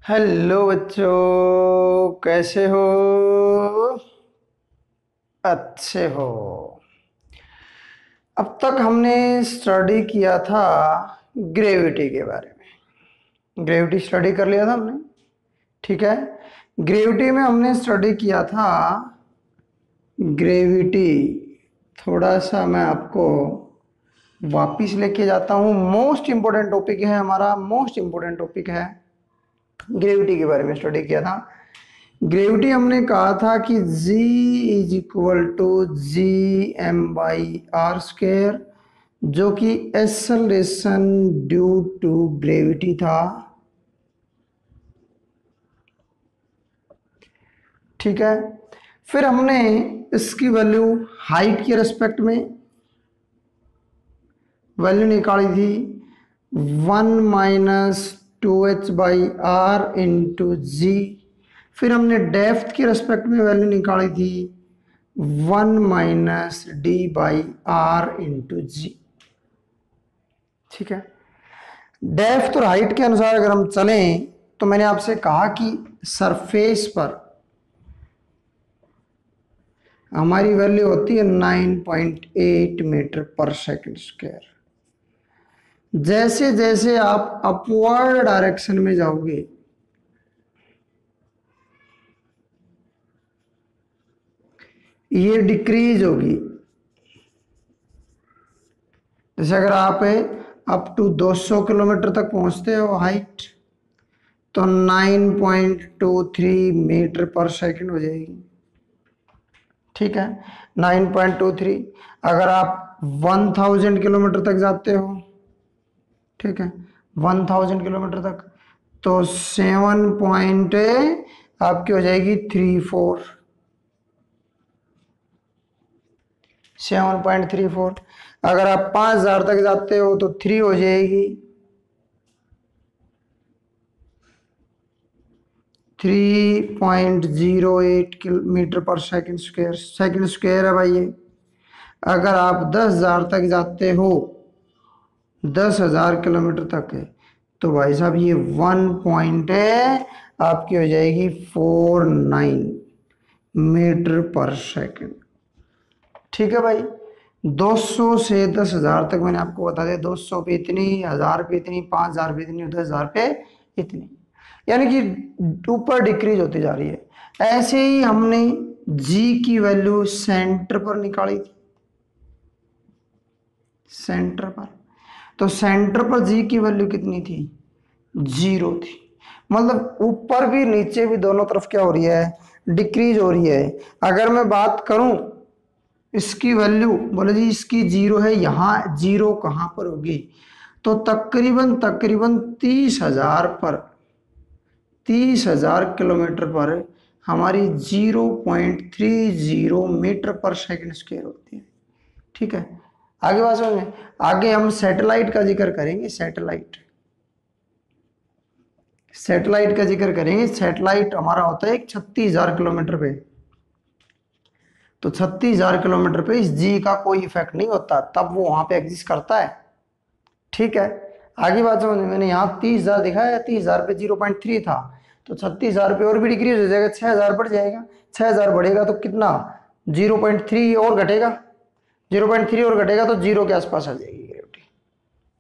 Hello बच्चों, कैसे हो? अच्छे हो? अब तक हमने स्टडी किया था ग्रेविटी के बारे में। ग्रेविटी स्टडी कर लिया था हमने, ठीक है। ग्रेविटी में हमने स्टडी किया था ग्रेविटी। थोड़ा सा मैं आपको वापिस लेके जाता हूँ। मोस्ट इम्पोर्टेंट टॉपिक है हमारा, मोस्ट इम्पोर्टेंट टॉपिक है। ग्रेविटी के बारे में स्टडी किया था। ग्रेविटी हमने कहा था कि G is equal to Gm/r², जो कि एक्सेलरेशन ड्यू टू ग्रेविटी था, ठीक है। फिर हमने इसकी वैल्यू हाइट के रेस्पेक्ट में वैल्यू निकाली थी 1-2h/r/g। फिर हमने डेप्थ के रेस्पेक्ट में वैल्यू निकाली थी 1-d/r/g, ठीक है। डेप्थ और हाइट के अनुसार अगर हम चलें तो मैंने आपसे कहा कि सरफेस पर हमारी वैल्यू होती है 9.8 मीटर पर सेकंड स्क्वायर। जैसे जैसे आप अपवर्ड डायरेक्शन में जाओगे, ये डिक्रीज होगी। जैसे अगर आप अप टू 200 किलोमीटर तक पहुंचते हो हाइट, तो 9.23 मीटर पर सेकंड हो जाएगी, ठीक है। 9.23। अगर आप 1000 किलोमीटर तक जाते हो, ठीक है, 1000 किलोमीटर तक, तो 7 पॉइंट आपकी हो जाएगी 34, 7.34। अगर आप 5000 तक जाते हो तो 3 हो जाएगी, 3.08 मीटर पर सेकंड स्क्वायर। सेकंड स्क्वायर है भाई ये। अगर आप 10,000 तक जाते हो, 10,000 किलोमीटर तक है, तो भाई साहब ये 1 पॉइंट आपकी हो जाएगी 49 मीटर पर सेकंड, ठीक है भाई। 200 से 10,000 तक मैंने आपको बता दिया। 200 पे इतनी, 1000 पे इतनी, 5000 पे इतनी, 10,000 पे इतनी, यानी कि ऊपर डिक्रीज होती जा रही है। ऐसे ही हमने जी की वैल्यू सेंटर पर निकाली थी, सेंटर पर। तो सेंटर पर जी की वैल्यू कितनी थी? 0 थी। मतलब ऊपर भी नीचे भी दोनों तरफ क्या हो रही है? डिक्रीज हो रही है। अगर मैं बात करूं इसकी वैल्यू, बोले जी इसकी 0 है, यहां 0 कहां पर होगी? तो तकरीबन तकरीबन 30,000 पर, 30,000 किलोमीटर पर हमारी 0.30 मीटर पर सेकंड स्क्वायर होती है, ठीक है। आगे बात समझ में। आगे हम सैटेलाइट का जिक्र करेंगे। सैटेलाइट, सैटेलाइट का जिक्र करेंगे। सैटेलाइट हमारा होता है 36,000 किलोमीटर पे। तो 36,000 किलोमीटर पे इस जी का कोई इफेक्ट नहीं होता, तब वो वहां पे एग्जिस्ट करता है, ठीक है। आगे बात समझ में। मैंने यहाँ 30,000 दिखाया, 30,000 पे 0.3 था, तो 36,000 पे और भी डिक्रीज हो जाएगा, 6,000 बढ़ जाएगा। 6,000 बढ़ेगा तो कितना? 0.3 और घटेगा, 0.3 और घटेगा तो 0 के आसपास आ जाएगी ग्रेविटी।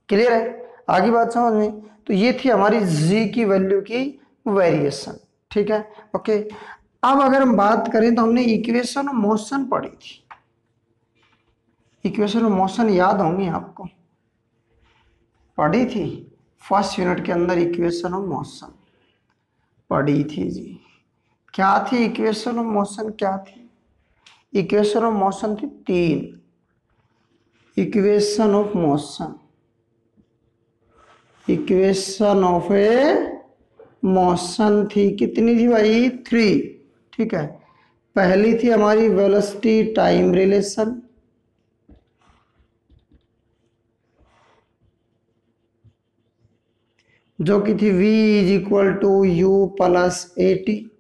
क्लियर है? आगे बात समझ में। तो ये थी हमारी जी की वैल्यू की वेरिएशन, ठीक है, ओके। अब अगर हम बात करें तो हमने इक्वेशन ऑफ मोशन पढ़ी थी। इक्वेशन ऑफ मोशन याद होंगी आपको, पढ़ी थी फर्स्ट यूनिट के अंदर। इक्वेशन ऑफ मोशन पढ़ी थी जी। क्या थी इक्वेशन ऑफ मोशन? क्या थी इक्वेशन ऑफ मोशन? थी 3 equation of motion. Equation of A motion थी कितनी थी भाई? 3, ठीक है। पहली थी हमारी वेलोसिटी टाइम रिलेशन, जो कि थी v is equal to u plus a t.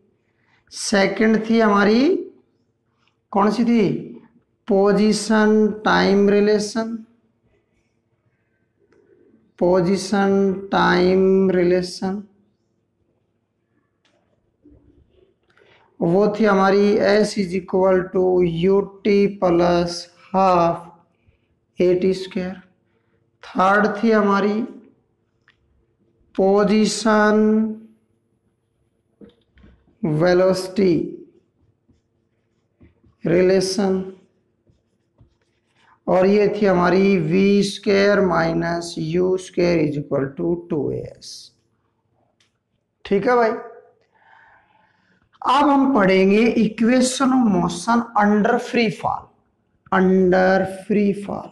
Second थी हमारी, कौन सी थी? Position time relation, position time relation. वो थी हमारी s is equal to u t plus half a t square. Third थी हमारी पोजीशन वेलोसिटी रिलेशन, और ये थी हमारी v square minus u square is equal to 2as। ठीक है भाई। अब हम पढ़ेंगे equation of motion under free fall. Under free fall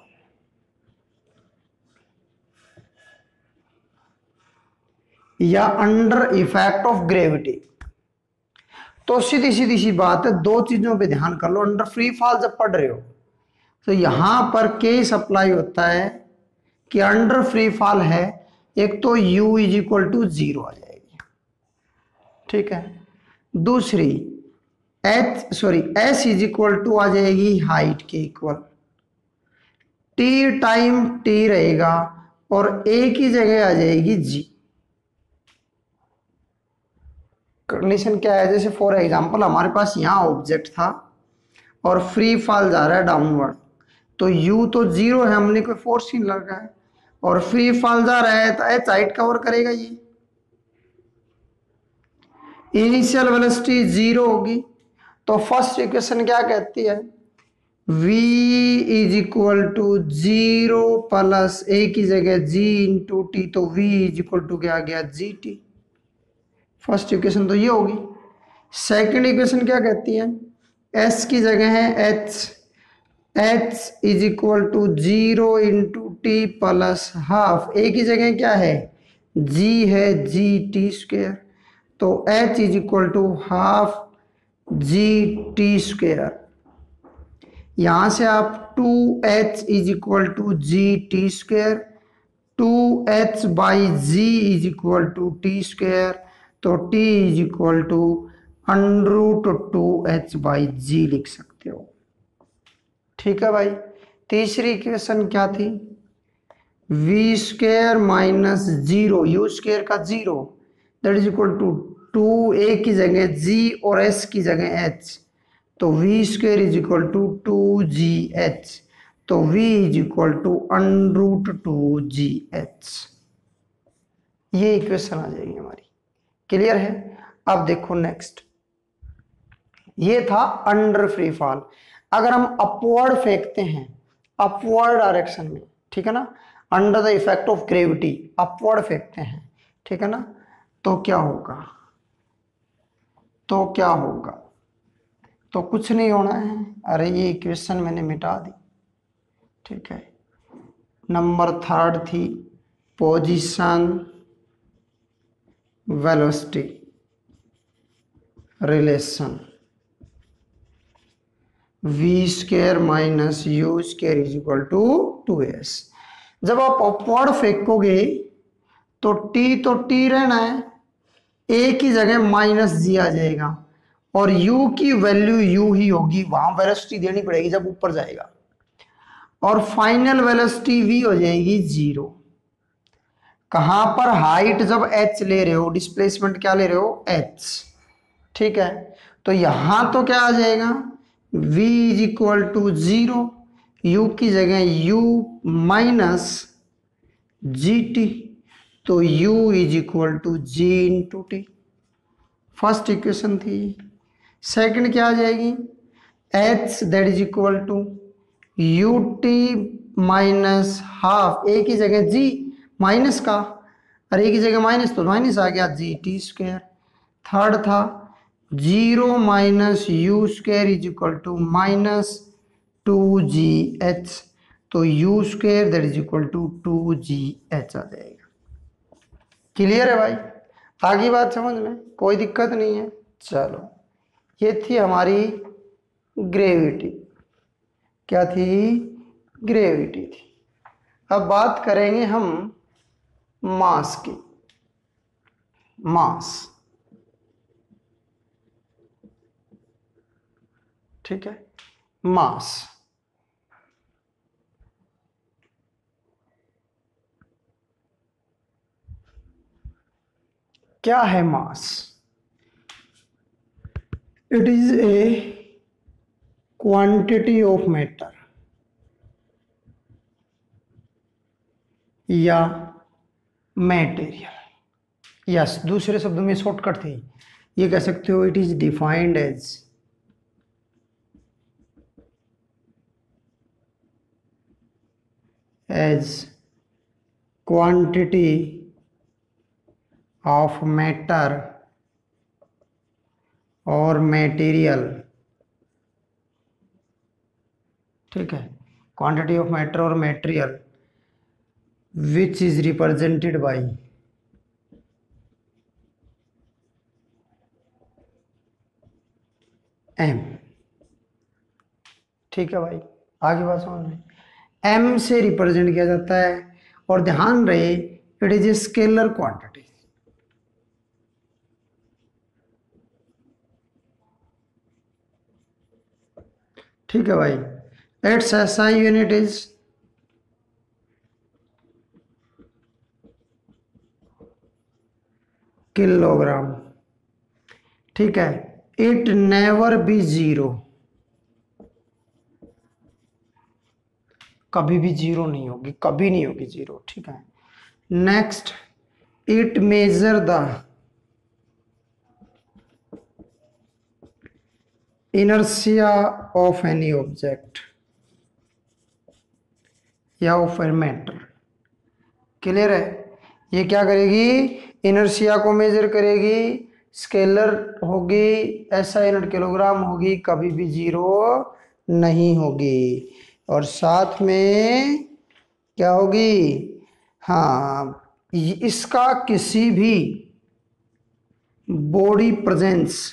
या अंडर इफेक्ट ऑफ ग्रेविटी। तो सीधी सीधी सी बात है, दो चीजों पे ध्यान कर लो। अंडर फ्री फॉल जब पढ़ रहे हो तो यहां पर केस अप्लाई होता है कि अंडर फ्री फॉल है, एक तो u इज इक्वल टू 0 आ जाएगी, ठीक है। दूसरी s इज इक्वल टू आ जाएगी हाइट के इक्वल। t टाइम t रहेगा और a की जगह आ जाएगी g। कंडीशन क्या है, जैसे फॉर एग्जांपल हमारे पास यहां ऑब्जेक्ट था और फ्री फॉल जा रहा है डाउनवर्ड, तो u तो 0 है, हमने कोई फोर्स नहीं लगा है, और फ्री फॉल जा रहा है तो h हाइट कवर करेगा। ये इनिशियल वेलोसिटी 0 होगी, तो फर्स्ट इक्वेशन क्या कहती है, v is equal to 0 plus a की जगह g इंटू टी, तो v इज इक्वल टू क्या आ गया gt। फर्स्ट इक्वेशन तो ये होगी। सेकंड इक्वेशन क्या कहती है, s की जगह है h is equal to 0 into T plus half, a की जगह क्या है g है g टी स्क्वेयर, तो h is equal to half G T square. यहां से आप 2h is equal to G T square, 2h by G is equal to T square, तो t is equal to √2h by G लिख सकते हो। ठीक है भाई। तीसरी इक्वेशन क्या थी, v square minus 0 you square का 0 that is equal to 2a की जगह g और s की जगह h, तो v square is equal to 2gh, तो v is equal to √2gh। ये इक्वेशन आ जाएगी हमारी। क्लियर है। अब देखो नेक्स्ट, ये था अंडर फ्री फॉल। अगर हम अपवर्ड फेंकते हैं, अपवर्ड डायरेक्शन में, ठीक है ना, under the effect of gravity upward फेंकते हैं, ठीक है ना, तो क्या होगा, तो क्या होगा, तो कुछ नहीं होना है। अरे ये इक्वेशन मैंने मिटा दी, ठीक है। नंबर थर्ड थी position velocity relation, v square minus u square is equal to 2s। जब आप अपवर्ड फेंकोगे तो t तो t रहना है, a की जगह माइनस जी आ जाएगा, और u की वैल्यू u ही होगी, वहां वेलोसिटी देनी पड़ेगी जब ऊपर जाएगा, और फाइनल वेलोसिटी v हो जाएगी 0। कहां पर हाइट जब h ले रहे हो, डिस्प्लेसमेंट क्या ले रहे हो h, ठीक है। तो यहां तो क्या आ जाएगा, v is equal to 0, u की जगह u माइनस जी टी, तो u is equal to g into t. First equation थी। सेकंड क्या आ जाएगी, h that is equal to u t minus half, a की जगह g माइनस का, और a की जगह माइनस तो माइनस आ गया जी टी स्क्वायर। थर्ड था 0 minus u square is equal to minus 2gh, तो u square that is equal to 2gh आ जाएगा। क्लियर है भाई, आगे बात समझ में कोई दिक्कत नहीं है। चलो, ये थी हमारी ग्रेविटी। क्या थी, ग्रेविटी थी। अब बात करेंगे हम मास की। मास, ठीक है, मास। क्या है mass, it is a quantity of matter या मटेरियल। यस, दूसरे शब्दों में शॉर्टकट थी, ये कह सकते हो it is defined as quantity of matter और मटेरियल। ठीक है, क्वांटिटी ऑफ मैटर और material which is represented by m। ठीक है भाई, आगे बात समझ में, m से रिप्रेजेंट किया जाता है। और ध्यान रहे it is a scalar quantity. ठीक है भाई, it's SI unit is kilogram. ठीक है, इट नेवर बी जीरो, कभी भी जीरो नहीं होगी, कभी नहीं होगी जीरो। ठीक है, next, it measure the inertia of any object या ऑफ ए मैटर। क्लियर है, ये क्या करेगी, इनर्शिया को मेजर करेगी, स्केलर होगी, ऐसा यूनिट किलोग्राम होगी, कभी भी जीरो नहीं होगी। और साथ में क्या होगी, हाँ, इसका किसी भी body presence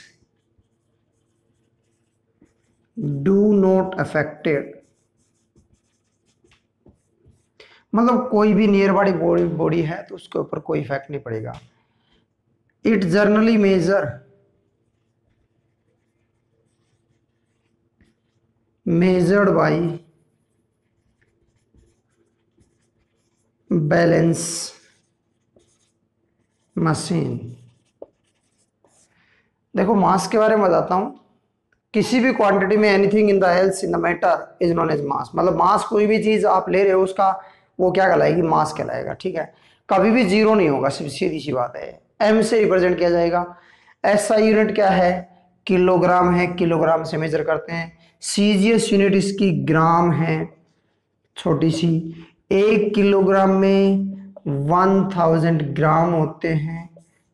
do not affected, मतलब कोई भी नियर बॉडी बॉडी है तो उसके ऊपर कोई इफेक्ट नहीं पड़ेगा। It generally measured by balance machine. देखो मास के बारे में बताता हूं, किसी भी क्वांटिटी में anything in the else in the matter is known as mass. मतलब मास, कोई भी चीज आप ले रहे हो उसका वो क्या कहलाएगी, मास कहलाएगा। ठीक है, कभी भी जीरो नहीं होगा, सिर्फ सीधी सी बात है। एम से रिप्रेजेंट किया जाएगा। ऐसा यूनिट क्या है, किलोग्राम है, किलोग्राम से मेजर करते हैं। सीजीएस यूनिट इसकी ग्राम है, छोटी सी। 1 किलोग्राम में 1000 ग्राम होते हैं।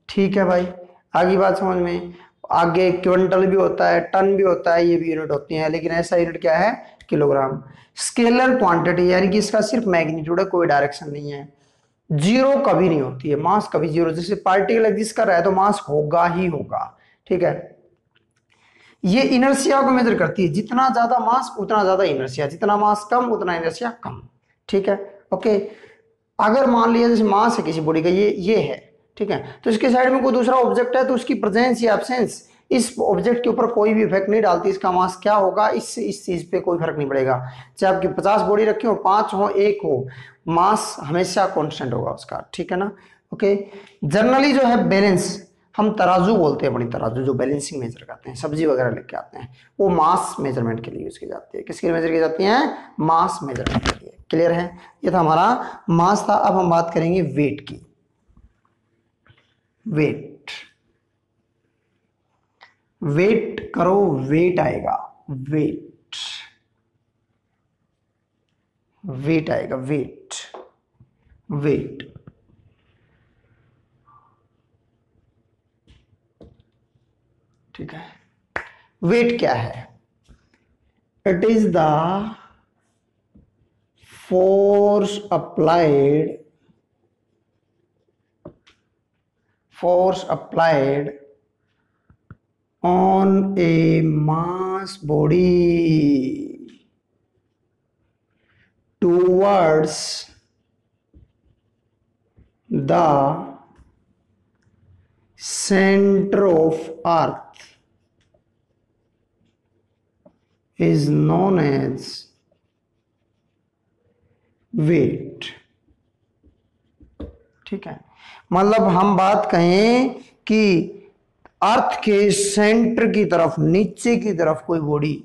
ठीक है भाई, आगे बात समझ में। आगे क्विंटल भी होता है, टन भी होता है, ये भी यूनिट होती है, लेकिन ऐसा यूनिट क्या है, किलोग्राम। स्केलर क्वांटिटी यानी कि इसका सिर्फ मैग्नीट्यूड है, कोई डायरेक्शन नहीं है। जीरो कभी नहीं होती है, मास कभी जीरो, जैसे पार्टिकल एग्जिस्ट कर रहा है तो मास होगा ही होगा। ठीक है, ये इनर्शिया को मेजर करती है, जितना ज्यादा मास उतना ज्यादा इनर्शिया, जितना मास कम उतना इनर्शिया कम। ठीक है, ओके। अगर मान लिया जैसे मास है किसी बॉडी का, ये है, ठीक है, तो इसके साइड में कोई दूसरा ऑब्जेक्ट है तो उसकी प्रेजेंस या एब्सेंस इस ऑब्जेक्ट के ऊपर कोई भी इफेक्ट नहीं डालती। इसका मास क्या होगा, इस चीज पे कोई फर्क नहीं पड़ेगा। चाहे आपकी 50 बॉडी रखी हो, 5 हो, 1 हो, मास हमेशा कांस्टेंट होगा उसका। ठीक है ना, ओके। जनरली जो है बैलेंस, हम तराजू बोलते हैं, बड़ी तराजू जो बैलेंसिंग मेजर करते हैं, सब्जी वगैरह लेके आते हैं, वो मास मेजरमेंट के लिए यूज की जाती है। किसके लिए मेजर की जाती है, मास मेजरमेंट के लिए। क्लियर है, ये था हमारा मास था। अब हम बात करेंगे वेट की। वेट, वेट करो, वेट आएगा, वेट, वेट आएगा, वेट, वेट। ठीक है, वेट क्या है, it is the force applied on a mass body towards the center of earth is known as weight। ठीक है, मतलब हम बात कहें कि अर्थ के सेंटर की तरफ, नीचे की तरफ कोई बॉडी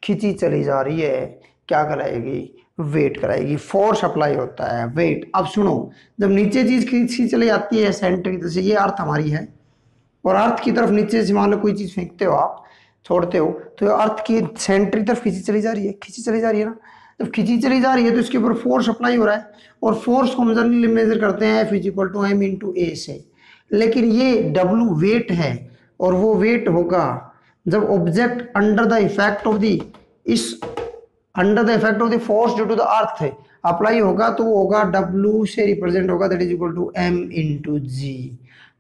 खींची चली जा रही है, क्या कराएगी? वेट कराएगी। फोर्स अप्लाई होता है, वेट। अब सुनो, जब नीचे चीज खींची चली जाती है सेंटर की तरफ से, ये अर्थ हमारी है, और अर्थ की तरफ नीचे से मान लो कोई चीज फेंकते हो आप, छोड़ते हो, तो अर्थ की सेंटर की तरफ खींची चली जा रही है, खींची चली जा रही है ना। जब खींची चली जा रही है तो इसके ऊपर फोर्स अप्लाई हो रहा है, और फोर्स को हम जनरली मेजर करते हैं F=m/a से। लेकिन ये W वेट है, और वो वेट होगा जब object under the effect of the इस under the effect of the force due to the earth apply होगा, तो वो होगा W से रिप्रेजेंट होगा, that is equal to m/g,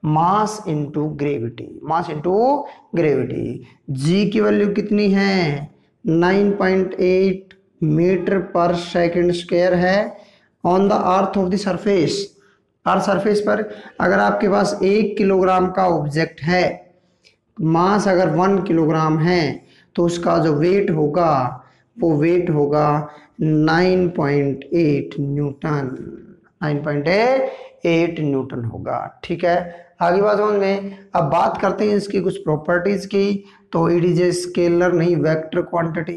mass into gravity, mass into gravity. G की value कितनी है? 9.8 मीटर पर सेकंड स्क्वायर है on the earth of the surface. Earth surface पर अगर आपके पास 1 किलोग्राम का ऑब्जेक्ट है, मास अगर 1 किलोग्राम है, तो उसका जो वेट होगा वो वेट होगा 9.8 न्यूटन, 9.8 न्यूटन होगा। ठीक है, आगे बात समझ में। अब बात करते हैं इसकी कुछ प्रॉपर्टीज की। तो इट इज ए स्केलर, नहीं vector quantity,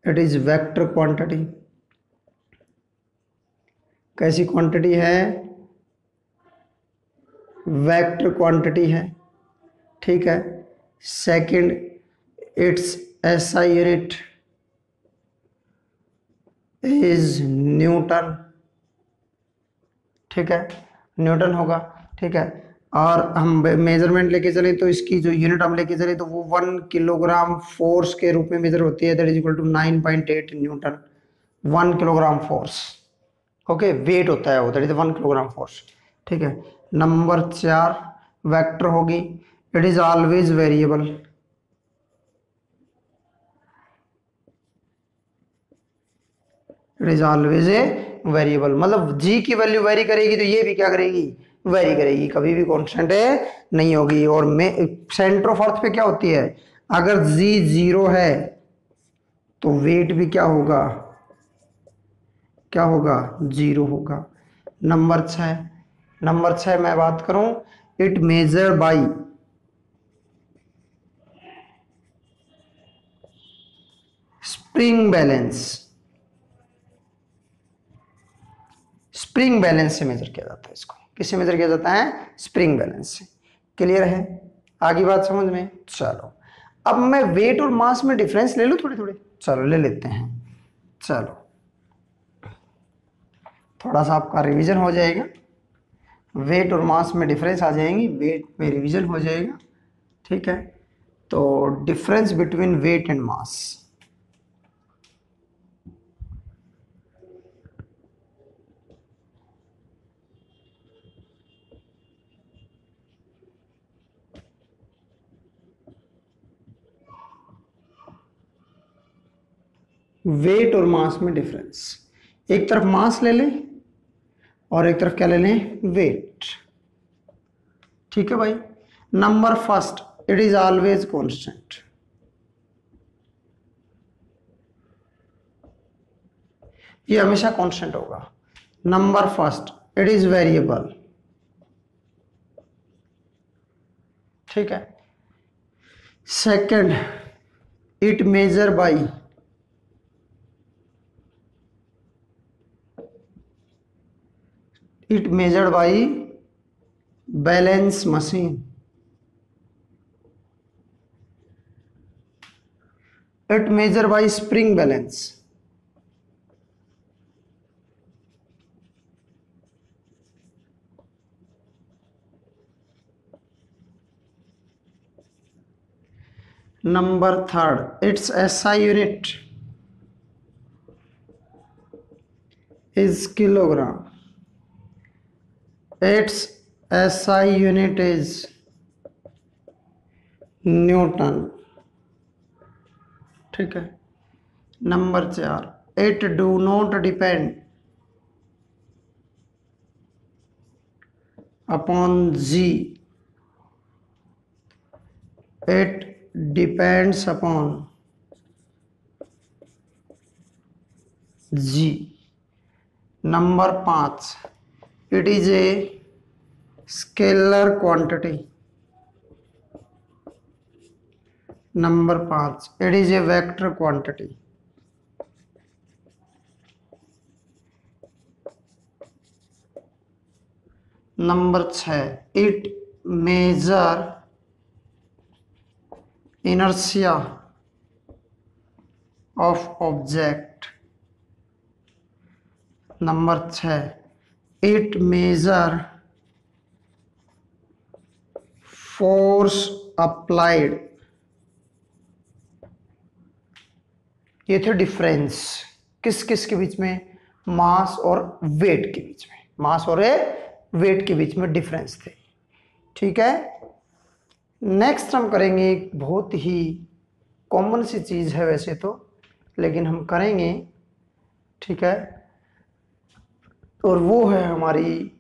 it is vector quantity. कैसी क्वांटिटी है? वेक्टर क्वांटिटी है। ठीक है। Second, it's SI unit is Newton. ठीक है, न्यूटन होगा। ठीक है, और हम मेजरमेंट लेके चले तो इसकी जो यूनिट हम लेके चले तो वो 1 किलोग्राम फोर्स के रूप में मेजर होती है, that is equal to 9.8 newton, 1 kilogram force. Okay, weight होता है वो, दैट इज 1 किलोग्राम फोर्स। ठीक है। नंबर 4 वेक्टर होगी, it is always variable. It is always a variable, मतलब जी की वैल्यू वेरी करेगी तो ये भी क्या करेगी? वेरी करेगी, कभी भी कांस्टेंट नहीं होगी। और सेंटर ऑफ अर्थ पे क्या होती है? अगर जी 0 है तो वेट भी क्या होगा? क्या होगा? 0 होगा। नंबर 6 मैं बात करूं, it measure by spring balance. Spring balance से मेजर किया जाता है इसको। किससे मेजर किया जाता है? स्प्रिंग बैलेंस से। क्लियर है? आगे बात समझ में। चलो, अब मैं वेट और मास में डिफरेंस ले लूं थोड़े थोड़े। चलो ले लेते हैं। चलो, थोड़ा सा आपका रिवीजन हो जाएगा, वेट और मास में डिफरेंस आ जाएंगी, वेट में रिवीजन हो जाएगा। ठीक है, तो difference between weight and mass. Weight और मास में डिफरेंस, एक तरफ मास ले लें और एक तरफ क्या ले लें? वेट। ठीक है भाई। Number first, it is always constant. ये हमेशा कांस्टेंट होगा। Number first, it is variable. ठीक है। Second, it measure by balance machine. It measure by spring balance. Number third, its SI unit is kilogram. Its SI unit is Newton. ठीक है। Number 4, it do not depend upon G. It depends upon G. Number 5, it is a scalar quantity. Number 5, it is a vector quantity. Number 6, it measure inertia of object. Number 6, it measure force applied. ये थे difference किस किस के बीच में, मास और wait के बीच में, मास और वेट के बीच में डिफरेंस थे। ठीक है, नेक्स्ट हम करेंगे एक बहुत ही कॉमन सी चीज है वैसे तो, लेकिन हम करेंगे। ठीक है, और वो है हमारी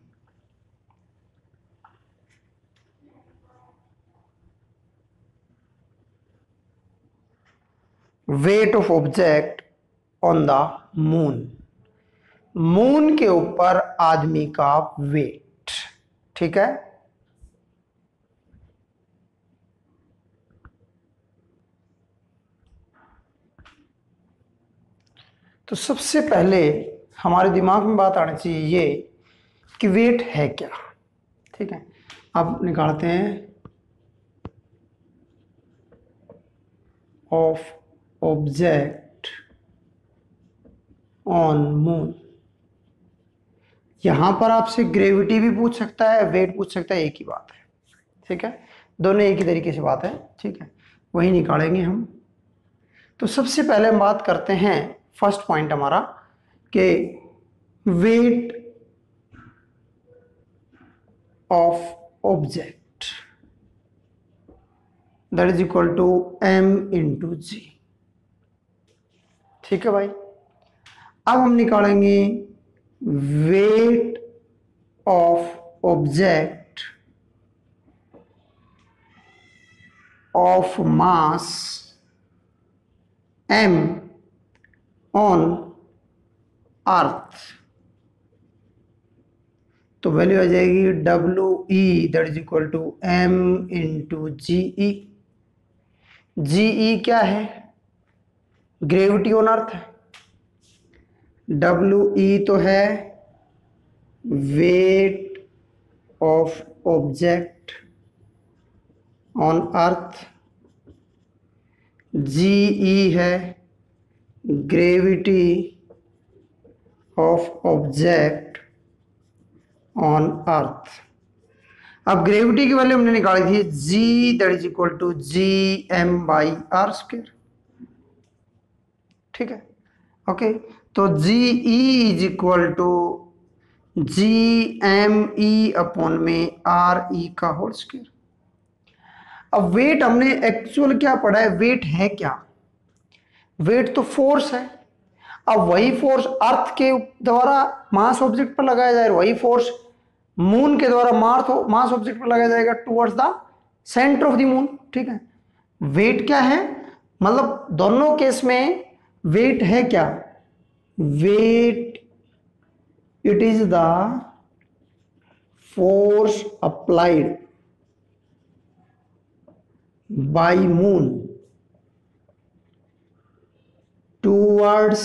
wait of object on the moon. Moon के ऊपर आदमी का वेट। ठीक है, तो सबसे पहले हमारे दिमाग में बात आनी चाहिए ये कि वेट है क्या। ठीक है, अब निकालते हैं ऑफ ऑब्जेक्ट ऑन मून। यहां पर आपसे ग्रेविटी भी पूछ सकता है, वेट पूछ सकता है, एक ही बात है। ठीक है, दोनों एक ही तरीके से बात है। ठीक है, वही निकालेंगे हम। तो सबसे पहले हम बात करते हैं, फर्स्ट पॉइंट हमारा कि weight of object that is equal to m into G. ठीक है भाई, अब हम निकालेंगे weight of object of mass m on earth. तो वैल्यू आ जाएगी WE that is equal to m into GE। GE क्या है, ग्रेविटी ऑन अर्थ है। WE तो है weight of object on earth. GE है gravity of object on earth. अब ग्रेविटी की वैल्यू हमने निकाली थी G that is equal to GM/r²। ठीक है, ओके, तो GE is equal to GME upon में RE का होल स्क्वायर। अब वेट हमने एक्चुअल क्या पढ़ा है, वेट है क्या, वेट तो फोर्स है। अब वही फोर्स अर्थ के द्वारा मास ऑब्जेक्ट पर लगाया जाए, वही फोर्स मून के द्वारा मास ऑब्जेक्ट पर लगाया जाएगा towards the centre of the moon. ठीक है, वेट क्या है, मतलब दोनों केस में वेट है क्या, weight it is the force applied by moon towards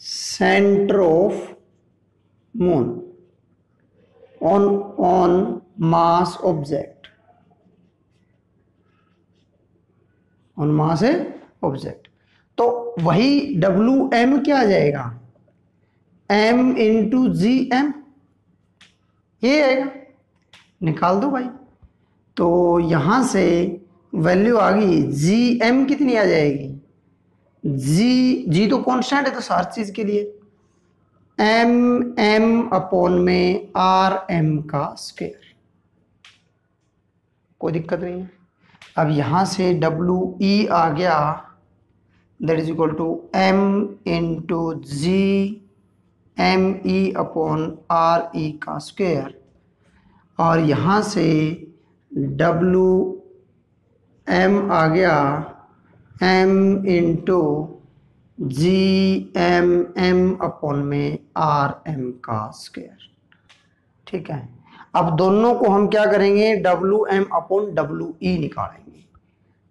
centre of moon on mass object, on mass object। तो वही WM क्या आ जाएगा, M इंटू GM, ये आएगा, निकाल दो भाई। तो यहां से वैल्यू आ गई, GM कितनी आ जाएगी, G तो कांस्टेंट है तो हर चीज के लिए M अपॉन में RM का स्क्वायर, कोई दिक्कत नहीं है। अब यहां से WE आ गया that is equal to M into GME upon RE का स्क्वायर, और यहां से WM आ गया M इंटू GMM अपॉन में RM का स्क्वायर। ठीक है, अब दोनों को हम क्या करेंगे, WM अपॉन WE निकालेंगे।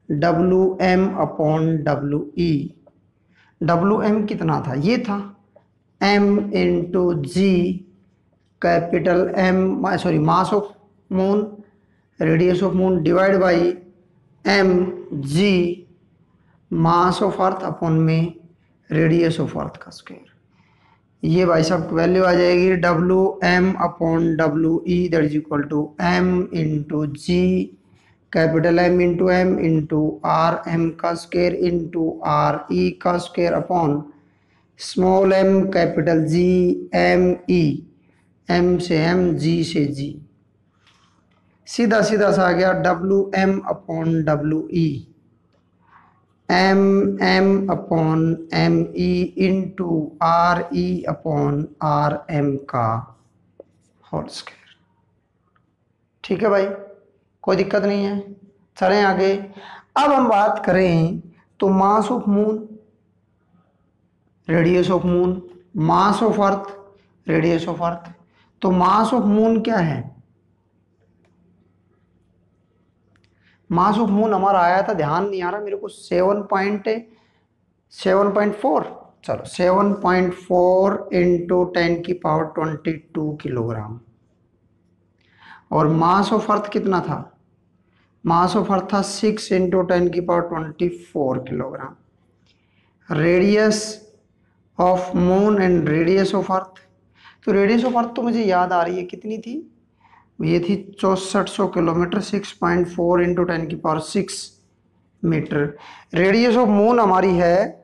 WM/WE। WM कितना था, ये था M/G, capital M, sorry mass of moon, radius of moon divide by mg, mass of earth upon में रेडियस ऑफ अर्थ का स्क्वायर। ये भाई साहब वैल्यू आ जाएगी WM/WE that is equal to M/G, capital M/M into R M का square into R E का square upon small m capital G M/E, M से M, G से G, सीधा सीधा सा आ गया WM/WE MM/ME इंटू RE/RM का होल स्क्वायर। ठीक है भाई, कोई दिक्कत नहीं है। चलें आगे। अब हम बात करें तो मास of moon, radius of moon, mass of earth, radius of अर्थ। तो मास ऑफ मून क्या है, मास ऑफ मून हमारा आया था, ध्यान नहीं आ रहा मेरे को, 7.4, चलो 7.4 इंटू 10⁻²2 किलोग्राम। और मास ऑफ अर्थ कितना था, मास ऑफ अर्थ था 6 into 10⁻24 kilogram. Radius of moon and radius of अर्थ, तो रेडियस ऑफ अर्थ तो मुझे याद आ रही है कितनी थी, ये थी 6400 kilometre, 6.4 into 10⁻6 metre. Radius of moon हमारी है,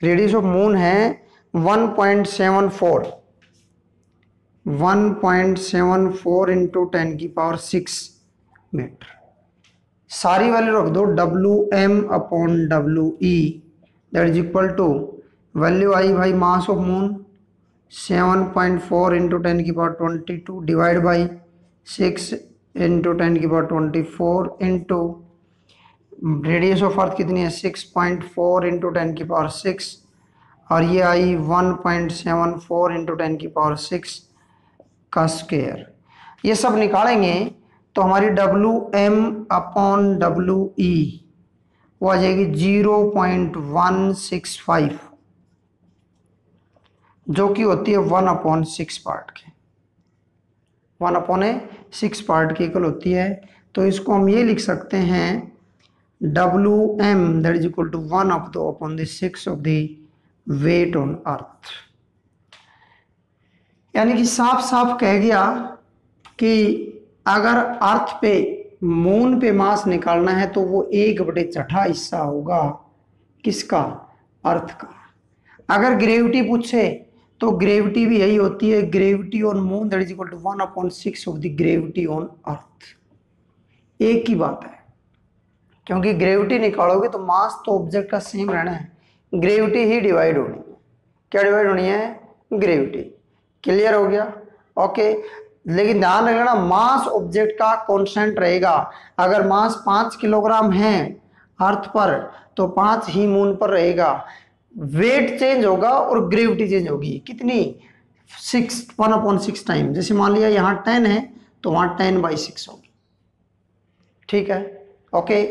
रेडियस ऑफ मून है 1.74 इंटू 10⁻6 मीटर। सारी वैल्यू रख दो, WM/WE that is equal to, value आई भाई mass of moon 7.4 into 10⁻22 divide by 6 into 10⁻24 into radius of earth कितनी है 6.4 इंटू 10⁻6 और ये आई 1.74 इंटू 10⁻6 का स्क्वायर। ये सब निकालेंगे तो हमारी WM/WE वो आ जाएगी 0.165, जो कि होती है 1/6 पार्ट के, 1/6 पार्ट की इक्वल होती है। तो इसको हम ये लिख सकते हैं WM that is equal to 1/6 of the weight on earth. यानी कि साफ साफ कह गया कि अगर अर्थ पे, मून पे मास निकालना है तो वो 1/6 हिस्सा होगा किसका, अर्थ का। अगर ग्रेविटी पूछे तो ग्रेविटी भी यही होती है, gravity on moon that is equal to 1/6 of the gravity on earth. एक ही बात है, क्योंकि ग्रेविटी निकालोगे तो मास तो ऑब्जेक्ट का सेम रहना है, ग्रेविटी ही डिवाइड होनी है। क्या डिवाइड होनी है, ग्रेविटी। क्लियर हो गया, ओके। लेकिन ध्यान रखना मास ऑब्जेक्ट का कांस्टेंट रहेगा। अगर मास 5 किलोग्राम है अर्थ पर तो 5 ही मून पर रहेगा। वेट चेंज होगा और ग्रेविटी चेंज होगी, कितनी, 1/6 टाइम। जैसे मान लिया यहाँ 10 है तो वहां 10/6 होगी। ठीक है, ओके।